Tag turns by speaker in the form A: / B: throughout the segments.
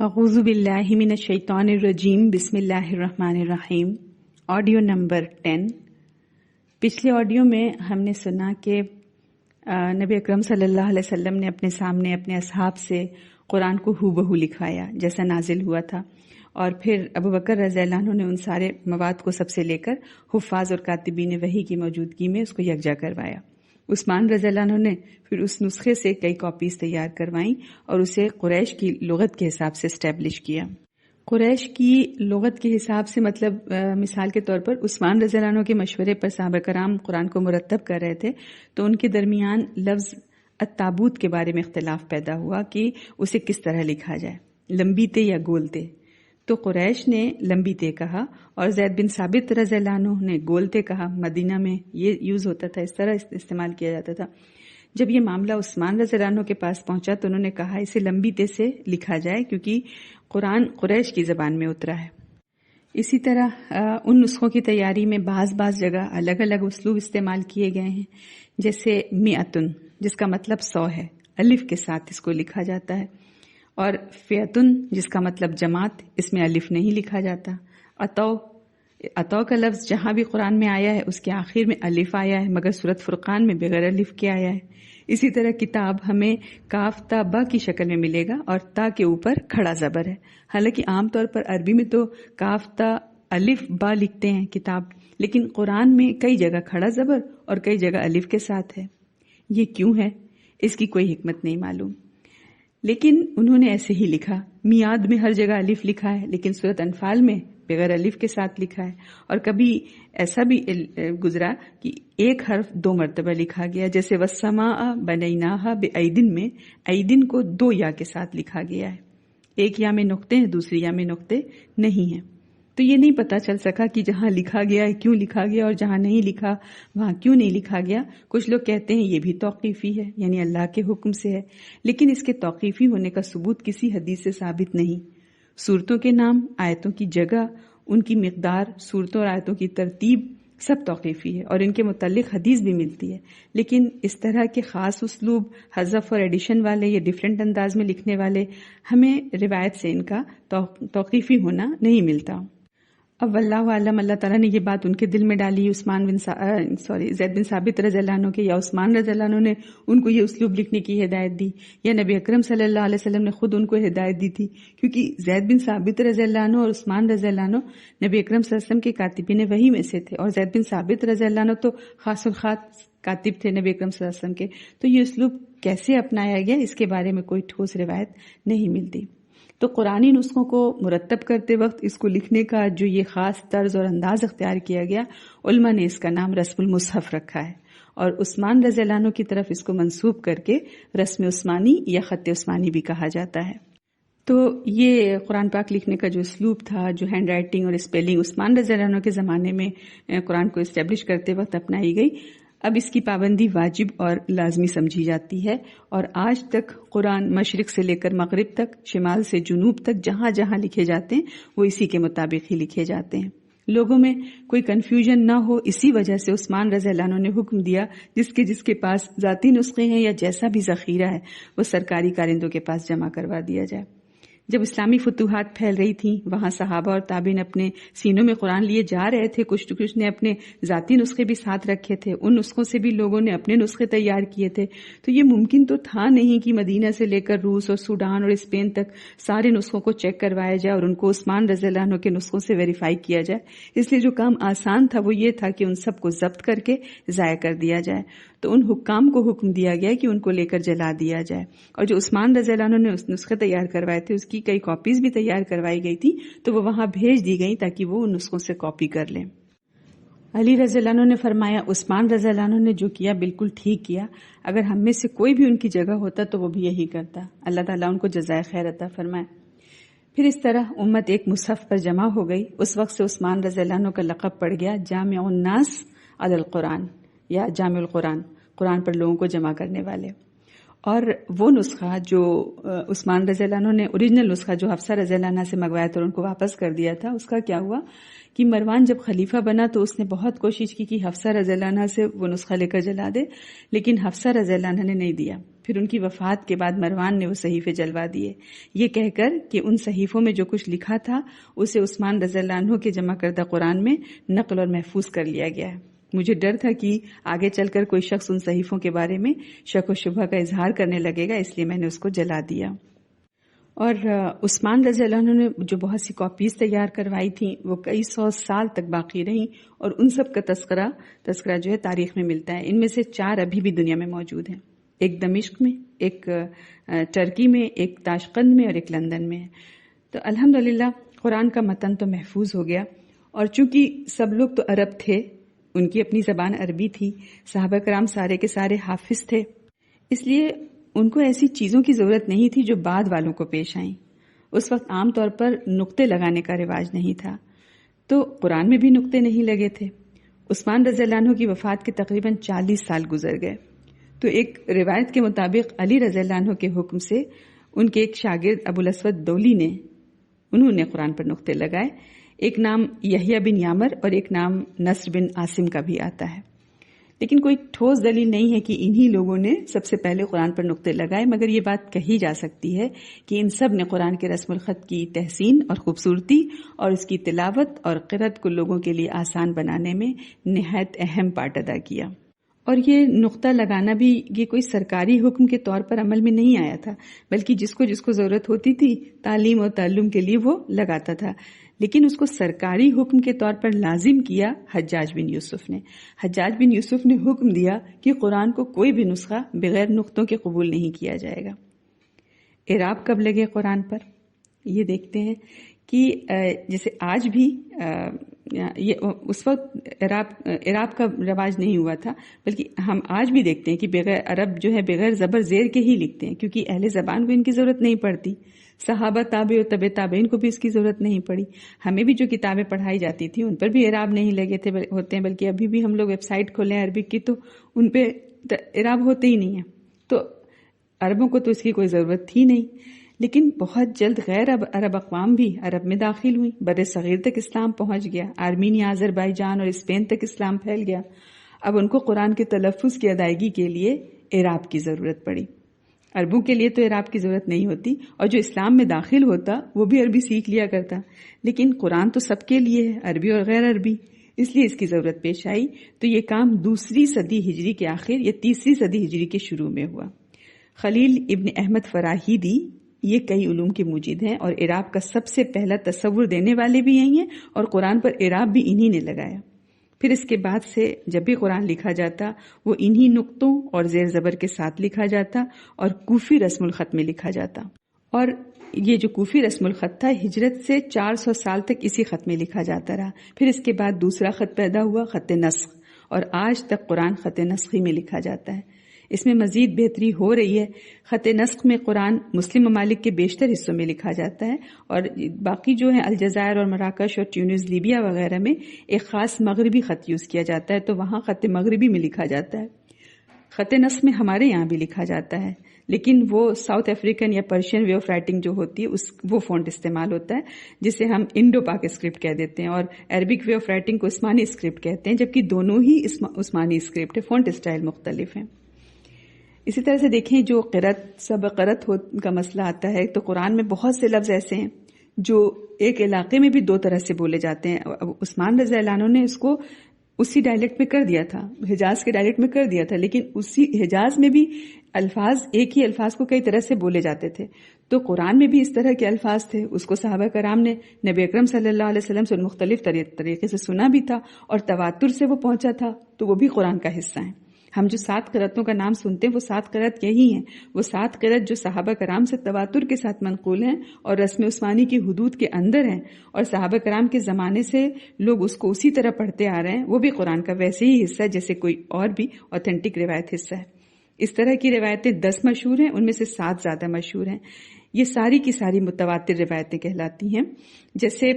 A: اعوذ باللہ من الشیطان الرجیم بسم اللہ الرحمن الرحیم۔ Audio number 10۔ پچھلے آڈیو میں ہم نے سنا کہ نبی اکرم صلی اللہ علیہ وسلم نے اپنے سامنے اپنے اصحاب سے قرآن کو ہو بہو لکھوایا جیسا نازل ہوا تھا، اور پھر ابو بکر رضی اللہ عنہ نے ان سارے مواد کو سب سے لے کر حفاظ اور کاتبین وحی کی موجودگی میں اس کو یکجا کروایا۔ عثمان رضی اللہ عنہ نے پھر اس نسخے سے کئی کاپیز تیار کروائیں اور اسے قریش کی لغت کے حساب سے اسٹیبلش کیا۔ قریش کی لغت کے حساب سے مطلب مثال کے طور پر عثمان رضی اللہ عنہ کے مشورے پر صحابہ کرام قرآن کو مرتب کر رہے تھے تو ان کے درمیان لفظ التابوت کے بارے میں اختلاف پیدا ہوا کہ اسے کس طرح لکھا جائے، لمبی تے یا گول تے۔ تو قریش نے لمبی تے کہا اور زید بن ثابت رضی اللہ عنہ نے گول تے کہا۔ مدینہ میں یہ یوز ہوتا تھا، اس طرح استعمال کیا جاتا تھا۔ جب یہ معاملہ عثمان رضی اللہ عنہ کے پاس پہنچا تو انہوں نے کہا اسے لمبی تے سے لکھا جائے کیونکہ قرآن قریش کی زبان میں اترا ہے۔ اسی طرح ان نسخوں کی تیاری میں بعض جگہ الگ الگ اسلوب استعمال کیے گئے ہیں، جیسے میعتن جس کا مطلب 100 ہے، الف کے ساتھ اس کو لکھا جاتا ہے، اور فیعتن جس کا مطلب جماعت، اس میں الف نہیں لکھا جاتا۔ عطو کا لفظ جہاں بھی قرآن میں آیا ہے اس کے آخر میں الف آیا ہے، مگر سورۃ فرقان میں بغیر الف کے آیا ہے۔ اسی طرح کتاب ہمیں کاف تا با کی شکل میں ملے گا اور تا کے اوپر کھڑا زبر ہے، حالانکہ عام طور پر عربی میں تو کاف تا الف با لکھتے ہیں کتاب، لیکن قرآن میں کئی جگہ کھڑا زبر اور کئی جگہ الف کے ساتھ ہے۔ یہ کیوں ہے؟ اس کی کوئی حکمت نہیں معلوم، لیکن انہوں نے ایسے ہی لکھا۔ میعاد میں ہر جگہ الف لکھا ہے لیکن سورۃ انفال میں بغیر الف کے ساتھ لکھا ہے، اور کبھی ایسا بھی گزرا کہ ایک حرف 2 مرتبہ لکھا گیا، جیسے والسماء بنیناہا بأیدن میں ایدن کو 2 یا کے ساتھ لکھا گیا ہے، ایک یا میں نقطے ہیں دوسری یا میں نقطے نہیں ہیں۔ تو یہ نہیں پتا چل سکا کہ جہاں لکھا گیا ہے کیوں لکھا گیا اور جہاں نہیں لکھا وہاں کیوں نہیں لکھا گیا۔ کچھ لوگ کہتے ہیں یہ بھی توقیفی ہے، یعنی اللہ کے حکم سے ہے، لیکن اس کے توقیفی ہونے کا ثبوت کسی حدیث سے ثابت نہیں۔ صورتوں کے نام، آیتوں کی جگہ، ان کی مقدار، صورتوں اور آیتوں کی ترتیب سب توقیفی ہے اور ان کے متعلق حدیث بھی ملتی ہے، لیکن اس طرح کے خاص اسلوب، حذف اور ایڈیشن والے یا ڈیفرنٹ انداز میں لکھنے والے ہمیں روایت سے ان کا توقیفی ہونا نہیں ملتا۔ اب واللہ عالم اللہ تعالیٰ نے یہ بات ان کے دل میں ڈالی، زید بن ثابت رضی اللہ عنہ کے یا عثمان رضی اللہ عنہ نے ان کو یہ اسلوب لکھنے کی ہدایت دی، یا نبی اکرم صلی اللہ علیہ وسلم نے خود ان کو ہدایت دی تھی، کیونکہ زید بن ثابت رضی اللہ عنہ اور عثمان رضی اللہ عنہ نبی اکرم صلی اللہ علیہ وسلم کے کاتبین وحی میں سے تھے، اور زید بن ثابت رضی اللہ عنہ تو خاص الخاص کاتب تھے نبی اکرم صلی اللہ علیہ وسلم کے۔ تو یہ اسلوب کیسے اپنایا گیا اس کے بارے میں کوئی ٹھوس روایت نہیں ملتی۔ تو قرآنی نسخوں کو مرتب کرتے وقت اس کو لکھنے کا جو یہ خاص طرز اور انداز اختیار کیا گیا، علماء نے اس کا نام رسم المصحف رکھا ہے، اور عثمان رضی اللہ عنہ کی طرف اس کو منسوب کر کے رسم عثمانی یا خط عثمانی بھی کہا جاتا ہے۔ تو یہ قرآن پاک لکھنے کا جو اسلوب تھا، جو ہینڈ رائٹنگ اور اسپیلنگ عثمان رضی اللہ عنہ کے زمانے میں قرآن کو اسٹیبلش کرتے وقت اپنائی گئی، اب اس کی پابندی واجب اور لازمی سمجھی جاتی ہے، اور آج تک قرآن مشرق سے لے کر مغرب تک، شمال سے جنوب تک جہاں جہاں لکھے جاتے ہیں وہ اسی کے مطابق ہی لکھے جاتے ہیں۔ لوگوں میں کوئی کنفیوژن نہ ہو، اسی وجہ سے عثمان رضی اللہ عنہ نے حکم دیا جس کے پاس ذاتی نسخے ہیں یا جیسا بھی ذخیرہ ہے وہ سرکاری کارندوں کے پاس جمع کروا دیا جائے۔ جب اسلامی فتوحات پھیل رہی تھیں، وہاں صحابہ اور تابعین اپنے سینوں میں قرآن لیے جا رہے تھے، کچھ نے اپنے ذاتی نسخے بھی ساتھ رکھے تھے، ان نسخوں سے بھی لوگوں نے اپنے نسخے تیار کیے تھے۔ تو یہ ممکن تو تھا نہیں کہ مدینہ سے لے کر روس اور سوڈان اور اسپین تک سارے نسخوں کو چیک کروایا جائے اور ان کو عثمان رضی اللہ عنہ کے نسخوں سے ویریفائی کیا جائے۔ اس لیے جو کام آسان تھا وہ یہ تھا کہ ان سب کو ضبط کر کے ضائع کر دیا جائے۔ تو ان حکام کو حکم دیا گیا کہ ان کو لے کر جلا دیا جائے، اور جو عثمان رضی اللہ عنہ نے اس نسخے تیار کروائے تھے اس کی کئی کاپیز بھی تیار کروائی گئی تھی، تو وہ وہاں بھیج دی گئی تاکہ وہ ان نسخوں سے کاپی کر لیں۔ علی رضی اللہ عنہ نے فرمایا عثمان رضی اللہ عنہ نے جو کیا بالکل ٹھیک کیا، اگر ہم میں سے کوئی بھی ان کی جگہ ہوتا تو وہ بھی یہی کرتا۔ اللہ تعالیٰ ان کو جزائے خیر عطا فرمائے۔ پھر اس طرح امت ایک مصحف پر جمع ہو گئی۔ اس وقت سے عثمان رضی اللہ عنہ کا لقب پڑ گیا جامع الناس علی القرآن، یا جامع القرآن، قرآن پر لوگوں کو جمع کرنے والے۔ اور وہ نسخہ جو عثمان رضی اللہ عنہ نے اوریجنل نسخہ جو حفصہ رضی اللہ عنہ سے منگوایا تھا اور ان کو واپس کر دیا تھا، اس کا کیا ہوا کہ مروان جب خلیفہ بنا تو اس نے بہت کوشش کی کہ حفصہ رضی اللہ عنہ سے وہ نسخہ لے کر جلا دے، لیکن حفصہ رضی اللہ عنہ نے نہیں دیا۔ پھر ان کی وفات کے بعد مروان نے وہ صحیفے جلوا دیے، یہ کہہ کر کہ ان صحیفوں میں جو کچھ لکھا تھا اسے عثمان رضی اللہ عنہ کے جمع کردہ قرآن میں نقل اور محفوظ کر لیا گیا ہے۔ مجھے ڈر تھا کہ آگے چل کر کوئی شخص ان صحیفوں کے بارے میں شک و شبہ کا اظہار کرنے لگے گا، اس لیے میں نے اس کو جلا دیا۔ اور عثمان رضی اللہ عنہ نے جو بہت سی کاپیز تیار کروائی تھیں وہ کئی سو سال تک باقی رہیں، اور ان سب کا تذکرہ جو ہے تاریخ میں ملتا ہے۔ ان میں سے 4 ابھی بھی دنیا میں موجود ہیں، ایک دمشق میں، ایک ٹرکی میں، ایک تاشقند میں اور ایک لندن میں ہے۔ تو الحمدللہ قرآن کا متن تو محفوظ ہو گیا، اور چونکہ سب لوگ تو عرب تھے، ان کی اپنی زبان عربی تھی، صحابہ کرام سارے کے سارے حافظ تھے، اس لیے ان کو ایسی چیزوں کی ضرورت نہیں تھی جو بعد والوں کو پیش آئیں۔ اس وقت عام طور پر نقطے لگانے کا رواج نہیں تھا، تو قرآن میں بھی نقطے نہیں لگے تھے۔ عثمان رضی اللہ عنہ کی وفات کے تقریباً 40 سال گزر گئے، تو ایک روایت کے مطابق علی رضی اللہ عنہ کے حکم سے ان کے ایک شاگرد ابو الاسود دولی انہوں نے قرآن پر نقطے لگائے۔ ایک نام یحییٰ بن یامر اور ایک نام نصر بن عاصم کا بھی آتا ہے، لیکن کوئی ٹھوس دلیل نہیں ہے کہ انہی لوگوں نے سب سے پہلے قرآن پر نقطے لگائے، مگر یہ بات کہی جا سکتی ہے کہ ان سب نے قرآن کے رسم الخط کی تحسین اور خوبصورتی اور اس کی تلاوت اور قرأت کو لوگوں کے لیے آسان بنانے میں نہایت اہم پارٹ ادا کیا۔ اور یہ نقطہ لگانا بھی یہ کوئی سرکاری حکم کے طور پر عمل میں نہیں آیا تھا، بلکہ جس کو ضرورت ہوتی تھی تعلیم اور تعلم کے لیے وہ لگاتا تھا، لیکن اس کو سرکاری حکم کے طور پر لازم کیا حجاج بن یوسف نے۔ حجاج بن یوسف نے حکم دیا کہ قرآن کو کوئی بھی نسخہ بغیر نقطوں کے قبول نہیں کیا جائے گا۔ اعراب کب لگے قرآن پر؟ یہ دیکھتے ہیں کہ جیسے آج بھی اس وقت اعراب کا رواج نہیں ہوا تھا، بلکہ ہم آج بھی دیکھتے ہیں کہ بغیر عرب جو ہے بغیر زبر زیر کے ہی لکھتے ہیں، کیونکہ اہل زبان کو ان کی ضرورت نہیں پڑتی، صحابہ تابع اور تبع تابعین کو بھی اس کی ضرورت نہیں پڑی۔ ہمیں بھی جو کتابیں پڑھائی جاتی تھی ان پر بھی اعراب نہیں لگے ہوتے ہیں، بلکہ ابھی بھی ہم لوگ ویب سائٹ کھولیں عربک کی تو ان پہ اعراب ہوتے ہی نہیں ہیں، تو عربوں کو تو اس کی کوئی ضرورت تھی نہیں۔ لیکن بہت جلد غیر عرب اقوام بھی عرب میں داخل ہوئی، بر صغیر تک اسلام پہنچ گیا، آرمینیا، آذربائیجان اور اسپین تک اسلام پھیل گیا۔ اب ان کو قرآن کے تلفظ کی ادائیگی کے لیے اعراب کی ضرورت پڑی۔ عربوں کے لیے تو اعراب کی ضرورت نہیں ہوتی، اور جو اسلام میں داخل ہوتا وہ بھی عربی سیکھ لیا کرتا، لیکن قرآن تو سب کے لیے ہے، عربی اور غیر عربی، اس لیے اس کی ضرورت پیش آئی۔ تو یہ کام 2 صدی ہجری کے آخر یا 3 صدی ہجری کے شروع میں ہوا۔ خلیل ابن احمد فراہیدی یہ کئی علوم کے موجد ہیں، اور اعراب کا سب سے پہلا تصور دینے والے بھی یہی ہیں، اور قرآن پر اعراب بھی انہی نے لگایا۔ پھر اس کے بعد سے جب بھی قرآن لکھا جاتا وہ انہی نقطوں اور زیر زبر کے ساتھ لکھا جاتا اور کوفی رسم الخط میں لکھا جاتا، اور یہ جو کوفی رسم الخط تھا ہجرت سے 400 سال تک اسی خط میں لکھا جاتا رہا۔ پھر اس کے بعد دوسرا خط پیدا ہوا، خط نسخ، اور آج تک قرآن خط نسخی میں لکھا جاتا ہے۔ اس میں مزید بہتری ہو رہی ہے، خط نسخ میں قرآن مسلم ممالک کے بیشتر حصوں میں لکھا جاتا ہے، اور باقی جو ہے الجزائر اور مراکش اور ٹیونس، لیبیا وغیرہ میں ایک خاص مغربی خط یوز کیا جاتا ہے، تو وہاں خط مغربی میں لکھا جاتا ہے۔ خط نسخ میں ہمارے یہاں بھی لکھا جاتا ہے، لیکن وہ ساؤتھ افریقن یا پرشین وے آف رائٹنگ جو ہوتی ہے وہ فونٹ استعمال ہوتا ہے، جسے ہم انڈو پاک اسکرپٹ کہہ دیتے ہیں، اور عربک وے آف رائٹنگ کو عثمانی اسکرپٹ کہتے ہیں، جبکہ دونوں ہی عثمانی اسکرپٹ ہے، فونٹ اسٹائل مختلف ہیں۔ اسی طرح سے دیکھیں جو قرأت کا مسئلہ آتا ہے، تو قرآن میں بہت سے لفظ ایسے ہیں جو ایک علاقے میں بھی 2 طرح سے بولے جاتے ہیں۔ عثمان رضی اللہ عنہ نے اس کو اسی ڈائلیکٹ میں کر دیا تھا، حجاز کے ڈائلیکٹ میں کر دیا تھا، لیکن اسی حجاز میں بھی الفاظ ایک ہی الفاظ کو کئی طرح سے بولے جاتے تھے، تو قرآن میں بھی اس طرح کے الفاظ تھے۔ اس کو صحابہ کرام نے نبی اکرم صلی اللہ علیہ وسلم سے مختلف طریقے سے سنا بھی تھا، اور تواتر سے وہ پہنچا تھا، تو وہ بھی قرآن کا حصہ ہیں۔ ہم جو 7 قرأتوں کا نام سنتے ہیں وہ 7 قرأت یہی ہیں، وہ 7 قرأت جو صحابہ کرام سے تواتر کے ساتھ منقول ہیں اور رسم عثمانی کی حدود کے اندر ہیں، اور صحابہ کرام کے زمانے سے لوگ اس کو اسی طرح پڑھتے آ رہے ہیں، وہ بھی قرآن کا ویسے ہی حصہ ہے جیسے کوئی اور بھی اوتھینٹک روایت حصہ ہے۔ اس طرح کی روایتیں 10 مشہور ہیں، ان میں سے 7 زیادہ مشہور ہیں۔ یہ ساری کی ساری متواتر روایتیں کہلاتی ہیں۔ جیسے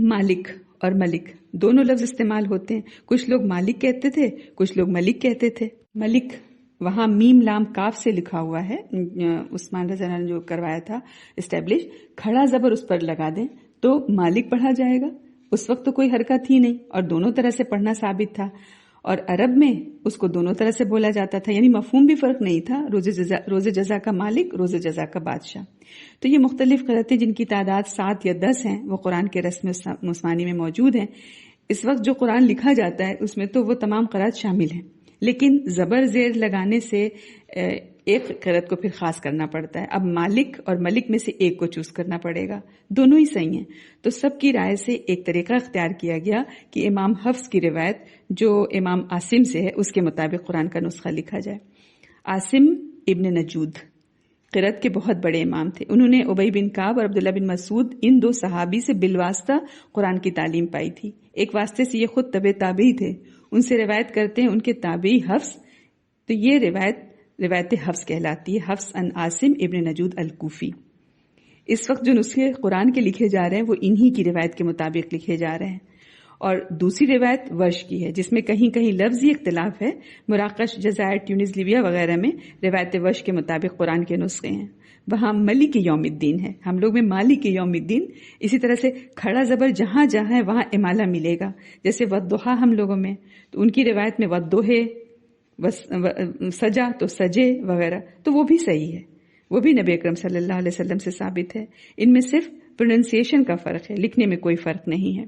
A: مالک اور ملک دونوں لفظ استعمال ہوتے ہیں، کچھ لوگ مالک کہتے تھے، کچھ لوگ ملک کہتے تھے۔ ملک وہاں میم لام کاف سے لکھا ہوا ہے، عثمان رضی اللہ عنہ نے جو کروایا تھا اسٹیبلش، کھڑا زبر اس پر لگا دیں تو مالک پڑھا جائے گا. اس وقت تو کوئی حرکت ہی نہیں اور دونوں طرح سے پڑھنا ثابت تھا، اور عرب میں اس کو دونوں طرح سے بولا جاتا تھا، یعنی مفہوم بھی فرق نہیں تھا. روز جزا کا مالک، روز جزا کا بادشاہ. تو یہ مختلف قرأتیں جن کی تعداد 7 یا 10 ہیں وہ قرآن کے رسم عثمانی میں موجود ہیں. اس وقت جو قرآن لکھا جاتا ہے اس میں تو وہ تمام قرأت شامل ہیں، لیکن زبر زیر لگانے سے ایک قرأت کو پھر خاص کرنا پڑتا ہے. اب مالک اور ملک میں سے ایک کو چوز کرنا پڑے گا، دونوں ہی صحیح ہیں. تو سب کی رائے سے ایک طریقہ اختیار کیا گیا کہ امام حفص کی روایت جو امام عاصم سے ہے اس کے مطابق قرآن کا نسخہ لکھا جائے. عاصم ابن نجود قرأت کے بہت بڑے امام تھے. انہوں نے ابی بن کعب اور عبداللہ بن مسعود ان 2 صحابی سے بالواسطہ قرآن کی تعلیم پائی تھی. ایک واسطے سے یہ خود تابعی تھے، ان سے روایت کرتے ہیں ان کے تابعی حفص. تو یہ روایت حفص کہلاتی ہے، حفص ان عاصم ابن نجود الکوفی. اس وقت جو نسخے قرآن کے لکھے جا رہے ہیں وہ انہی کی روایت کے مطابق لکھے جا رہے ہیں. اور دوسری روایت ورش کی ہے جس میں کہیں کہیں لفظی اختلاف ہے. مراکش، جزائر، ٹیونس، لیبیا وغیرہ میں روایت ورش کے مطابق قرآن کے نسخے ہیں. وہاں ملک یوم الدین ہے، ہم لوگ میں مالک یوم الدین. اسی طرح سے کھڑا زبر جہاں جہاں ہے وہاں امالہ ملے گا، جیسے والضحیٰ ہم لوگوں میں، تو ان کی روایت میں والضحیٰ، سجا تو سجے وغیرہ، تو وہ بھی صحیح ہے، وہ بھی نبی اکرم صلی اللہ علیہ وسلم سے ثابت ہے. ان میں صرف پروننسیشن کا فرق ہے، لکھنے میں کوئی فرق نہیں ہے.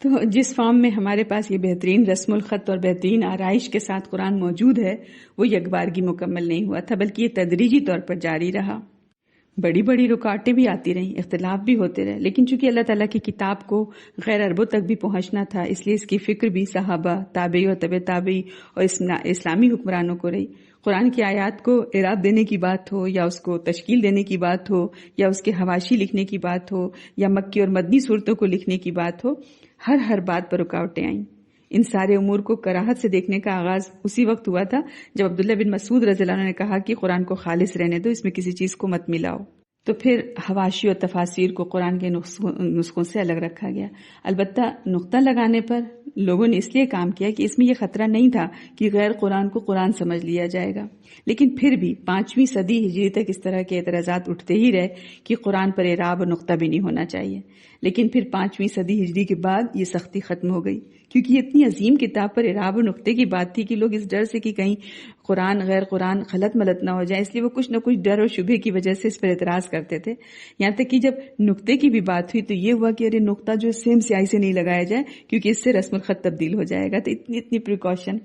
A: تو جس فارم میں ہمارے پاس یہ بہترین رسم الخط اور بہترین آرائش کے ساتھ قرآن موجود ہے وہ یکبارگی مکمل نہیں ہوا تھا، بلکہ یہ تدریجی طور پر جاری رہا. بڑی بڑی رکاوٹیں بھی آتی رہیں، اختلاف بھی ہوتے رہے، لیکن چونکہ اللہ تعالیٰ کی کتاب کو غیر عربوں تک بھی پہنچنا تھا اس لیے اس کی فکر بھی صحابہ، تابعی اور طبع تابعی اور اسلامی حکمرانوں کو رہی. قرآن کی آیات کو اعراب دینے کی بات ہو یا اس کو تشکیل دینے کی بات ہو یا اس کے حواشی لکھنے کی بات ہو یا مکی اور مدنی صورتوں کو لکھنے کی بات ہو، ہر بات پر رکاوٹیں آئیں. ان سارے امور کو کراہت سے دیکھنے کا آغاز اسی وقت ہوا تھا جب عبداللہ بن مسعود رضی اللہ عنہ نے کہا کہ قرآن کو خالص رہنے دو، اس میں کسی چیز کو مت ملاؤ. تو پھر حواشی اور تفاسیر کو قرآن کے نسخوں سے الگ رکھا گیا. البتہ نقطہ لگانے پر لوگوں نے اس لیے کام کیا کہ اس میں یہ خطرہ نہیں تھا کہ غیر قرآن کو قرآن سمجھ لیا جائے گا. لیکن پھر بھی 5ویں صدی ہجری تک اس طرح کے اعتراضات اٹھتے ہی رہے کہ قرآن پر اعراب اور نقطہ بھی نہیں ہونا چاہیے. لیکن پھر 5ویں صدی ہجری کے بعد یہ سختی ختم ہو گئی، کیونکہ یہ اتنی عظیم کتاب پر اعراب اور نقطے کی بات تھی کہ لوگ اس ڈر سے کہ کہیں قرآن غیر قرآن غلط ملت نہ ہو جائے، اس لیے وہ کچھ نہ کچھ ڈر اور شبہ کی وجہ سے اس پر اعتراض کرتے تھے. یہاں تک کہ جب نقطے کی بھی بات ہوئی تو یہ ہوا کہ ارے نقطہ جو سیم سیاہی سے نہیں لگایا جائے کیونکہ اس سے رسم الخط تبدیل ہو جائے گا. تو اتنی پریکاشن.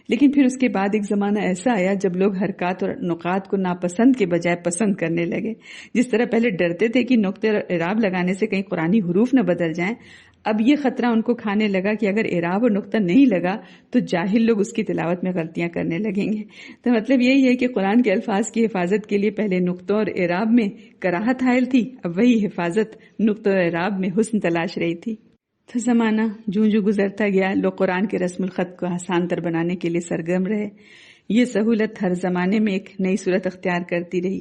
A: لیکن پھر اس کے بعد ایک زمانہ ایسا آیا جب لوگ حرکات اور نقاط کو ناپسند کے بجائے پسند کرنے لگے. جس طرح پہلے ڈرتے تھے کہ نقطے اور اعراب لگانے سے کہیں قرآنی حروف نہ بدل جائیں، اب یہ خطرہ ان کو کھانے لگا کہ اگر اعراب اور نقطہ نہیں لگا تو جاہل لوگ اس کی تلاوت میں غلطیاں کرنے لگیں گے. تو مطلب یہی ہے کہ قرآن کے الفاظ کی حفاظت کے لیے پہلے نقطوں اور اعراب میں کراہت حائل تھی، اب وہی حفاظت نقطوں اور اعراب میں حسن تلاش رہی تھی. تو زمانہ جوں گزرتا گیا لوگ قرآن کے رسم الخط کو آسان تر بنانے کے لیے سرگرم رہے. یہ سہولت ہر زمانے میں ایک نئی صورت اختیار کرتی رہی،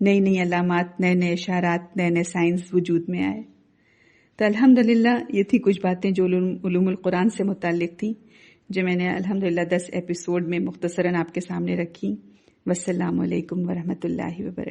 A: نئی علامات، نئے اشارات، نئے سائنس وجود میں آئے. تو الحمدللہ یہ تھی کچھ باتیں جو علوم القرآن سے متعلق تھیں، جو میں نے الحمدللہ 10 ایپیسوڈ میں مختصراً آپ کے سامنے رکھی. والسلام علیکم ورحمۃ اللہ وبرکاتہ.